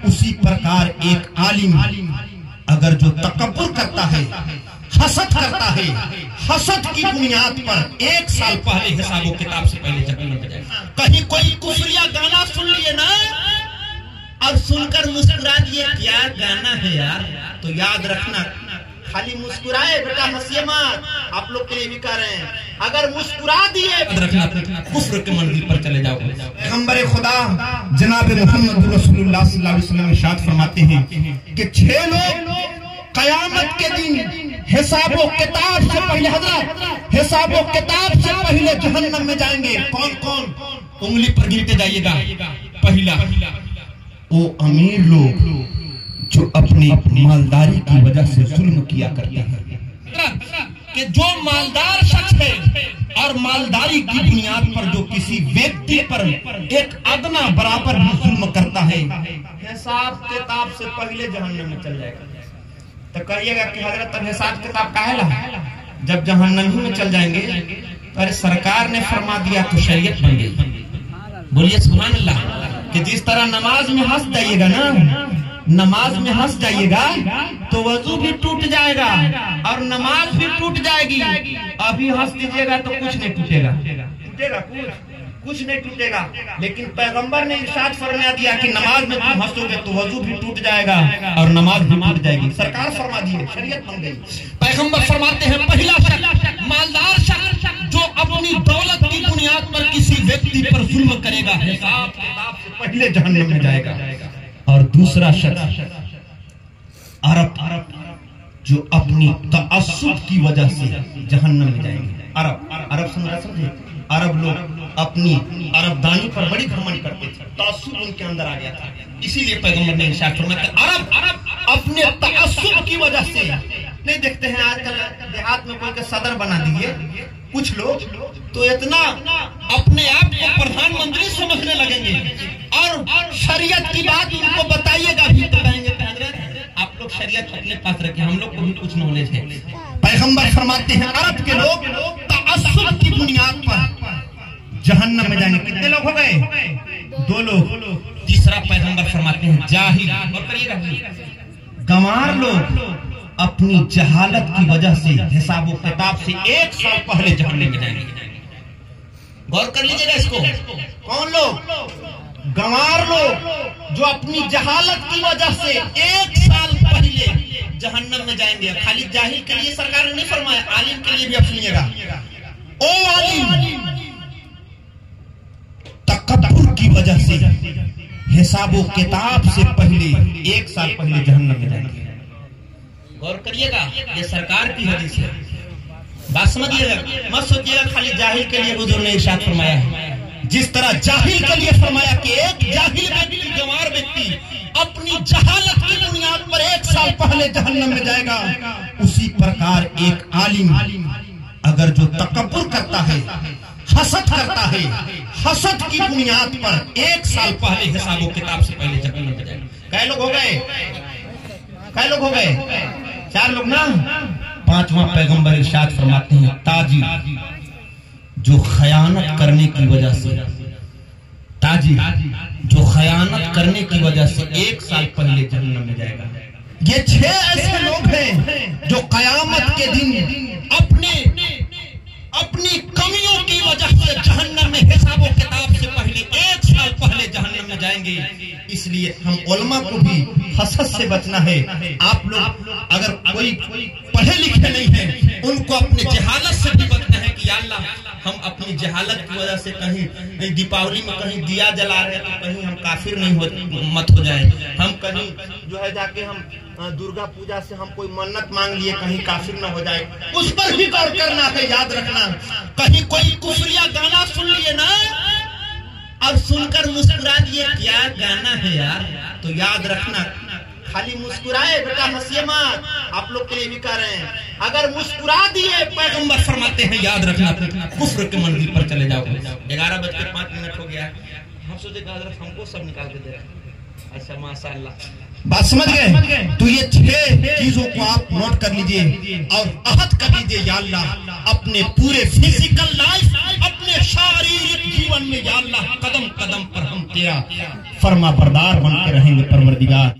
उसी प्रकार एक आलिम अगर जो तकब्बुर करता है, हसद करता है, हसद की बुनियाद पर 1 साल पहले हिसाबो किताब से पहले जहन्नम में जाएगा। कहीं कोई कुफरिया गाना सुन लिए ना और सुनकर मुस्कुरा दिए, क्या गाना है यार, तो याद रखना खाली मुस्कुराए बेटा, हंसिए मत। आप लोग के लिए भी कह रहे हैं, अगर मुस्कुरा दिए रखना कुफ्र के मंजिल पर चले जाओ। पैगंबर खुदा जनाब मोहम्मद रसूलुल्लाह सल्लल्लाहु अलैहि वसल्लम इरशाद फरमाते हैं कि 6 लोग कयामत के दिन हिसाबो किताब से पहले, हजरत हिसाबो किताब से पहले जहन्नम में जाएंगे। कौन कौन? उंगली पर गिनते जाइएगा। पहला, वो अमीर लोग जो अपनी मालदारी की वजह से जुल्म किया करते हैं, कि जो मालदार शख्स है और मालदारी की बुनियाद पर जो किसी व्यक्ति पर एक अदना बराबर भी जुल्म करता है, हिसाब किताब से पहले जहन्नम में चल जाएगा। तो कहिएगा कि हजरत अब हिसाब किताब काहेला? जब जहन्नम में चल जाएंगे तो अरे सरकार ने फरमा दिया तो शरीयत बन गई। बोलिए सुभान अल्लाह। कि जिस तरह नमाज में हंस जाइएगा ना, नमाज में हंस जाइएगा तो वजू भी टूट जाएगा और नमाज भी टूट जाएगी। अभी हंस दीजिएगा तो कुछ नहीं टूटेगा, टूटेगा कुछ नहीं टूटेगा। लेकिन पैगंबर ने इरशाद फरमा दिया कि नमाज में तुम हंसोगे तो वजू भी टूट जाएगा और नमाज भी टूट जाएगी। सरकार फरमा दी है, शरीयत बन गई। पैगंबर फरमाते हैं पहला शख्स मालदार शख्स जो अपनी दौलत की बुनियाद पर किसी व्यक्ति पर जुल्म करेगा, हिसाब किताब से पहले जहन्नम में जाएगा। और दूसरा शख्स अरब जो अपनी तअस्सुब की वजह से जहन्नम में जाएंगे। अरब समझे? अरब लोग अपनी अरबदानी पर बड़ी घमंड करते थे, तअस्सुब उनके अंदर आ गया था। इसीलिए पैगंबर ने इरशाद फरमाया अरब अपने तअस्सुब की वजह से, नहीं देखते हैं आजकल देहात में कोई का सदर बना दिए कुछ लोग, तो इतना अपने आप को प्रधानमंत्री समझने लगेंगे और शरीयत की बात उनको बताइएगा भी तो कहेंगे आप लोग शरीयत अपने पास रखें, हम लोग को भी कुछ नॉलेज है। पैगंबर फरमाते हैं अरब के लोग तअस्सुब की बुनियाद पर जहन्नम में जाएंगे। कितने लोग हो गए? 2 लोग। तीसरा पैगंबर फरमाते हैं जाहिल, और करिएगा गंवार लोग अपनी जहालत की वजह से हिसाबो किताब से 1 साल पहले जहन्नम में जाएंगे। गौर कर लीजिएगा इसको। कौन लोग? गंवार लोग जो अपनी जहालत की वजह से 1 साल पहले जहन्नम में जाएंगे। खाली जाहिल के लिए सरकार ने नहीं फरमाया, आलिम के लिए भी अब सुनिएगा। ओ आलिम, तकब्बुर की वजह से हिसाबो किताब से पहले 1 साल पहले जहन्नम में जाएंगे। गौर करिएगा, ये सरकार की हदीस है, बात समझिएगा। मत सोचिएगा खाली जाहिल के लिए हुजूर ने इरशाद फरमाया है। जिस तरह जाहिल के लिए फरमाया कि एक जाहिल व्यक्ति, गंवार व्यक्ति अपनी जहालत की बुनियाद पर 1 साल पहले जहन्नम में जाएगा, उसी प्रकार एक आलिम अगर जो तकब्बुर करता है, हसद करता है, हसद की बुनियाद पर 1 साल पहले हिसाबो किताब से पहले जहन्नम में जाएगा। कै लोग हो गए? 4 लोग ना। 5वां पैगंबर इरशाद फरमाते हैं ताजिर जो खयानत करने की वजह से, ताजिर जो खयानत करने की वजह से 1 साल पहले जहन्नम में जाएगा। ये 6 ऐसे लोग हैं जो कयामत के दिन अपनी कमियों की वजह से जहन्नम में हिसाबो किताब से पहले 1 साल पहले जहन्नम में जाएंगे। इसलिए हम उलमा को भी हसद से बचना है। आप लोग अगर कोई पढ़े लिखे नहीं है, उनको अपने जहालत से भी बचना है कि या अल्लाह हम अपनी जहालत की वजह से कहीं दीपावली में कहीं दिया जला रहे तो कहीं हम काफिर नहीं मत हो जाए, हम कहीं जो है जाके हम दुर्गा पूजा से हम कोई मन्नत मांग लिए कहीं काफिर न हो जाए, उस पर भी गौर करना है। याद रखना, कहीं कोई कुफरिया गाना सुन लिए ना और सुनकर मुस्कुरा दिए, क्या गाना है यार, तो याद रखना खाली मुस्कुराए बेटा, हंसिए मत। आप लोग के लिए भी कह रहे हैं, अगर मुस्कुरा दिए पैगंबर फरमाते हैं याद रखना कुफ्र के मंजिल पर चले जाओ। 11:05 हो गया, हम सोचे हमको सब निकाल के दे रहे हैं। अच्छा माशाअल्लाह, बात समझ गए? तो ये 6 चीजों को आप नोट कर लीजिए और अहद कर लीजिए, या अल्लाह अपने पूरे फिजिकल लाइफ, अपने शारीरिक जीवन में या अल्लाह कदम कदम पर हम तेरा फरमा बरदार बन के रहेंगे परवरदिगार।